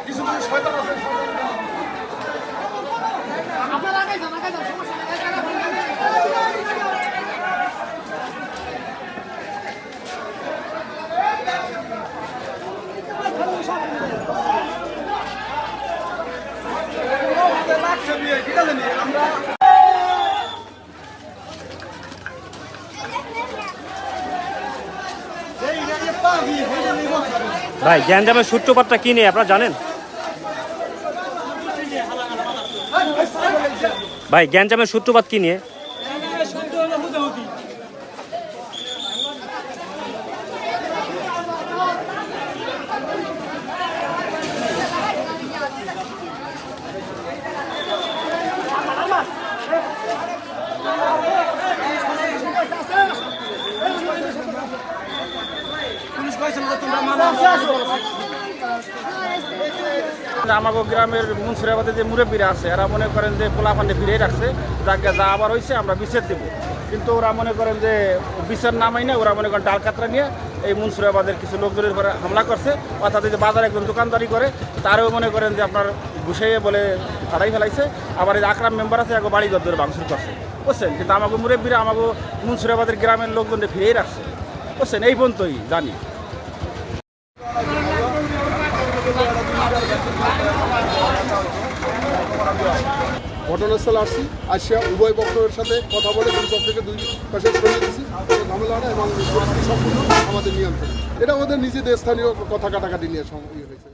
কিছু কিছু শয়তান আছে। ভাই গ্যাঞ্জামের সূত্রপাতটা কি নিয়ে আপনারা জানেন? ভাই গ্যাঞ্জামের সূত্রপাত কি নিয়ে? আমাগো গ্রামের মুন্সিরাবাদে যে মুরব্বীরা আছে এরা মনে করেন যে পোলাপান্ডে ফিরেই রাখছে, যাকে যা আবার হয়েছে আমরা বিচার দেবো, কিন্তু ওরা মনে করেন যে বিচার নামাই না, ওরা মনে করেন ডালকাতরা নিয়ে এই মুন্সিরাবাদের কিছু লোকজনের উপরে হামলা করছে, অর্থাৎ যে বাজারে একজন দোকানদারি করে তারও মনে করেন যে আপনার ঘুষাইয়ে বলে হারাই ফেলাইছে। আবার এই আকরাম মেম্বার আছে বাড়ি ঘর ধরে ভাঙচুর করছে, বুঝছেন, কিন্তু আমাকে মুরব্বীরা আমাকে মুন্সিরাবাদের গ্রামের লোকজনদের ফিরেই রাখছে, বুঝছেন, এই পর্যন্তই জানি। ঘটনাস্থলে আসছি, আসিয়া উভয় পক্ষের সাথে কথা বলে দুই পক্ষকে দুই পাশে সরিয়ে দিচ্ছি, কোনো ঝামেলা না এবং পরিস্থিতি সম্পূর্ণ আমাদের নিয়ন্ত্রণ। এটা ওদের নিজেদের স্থানীয় কথা কাটাকাটি নিয়ে হয়েছে।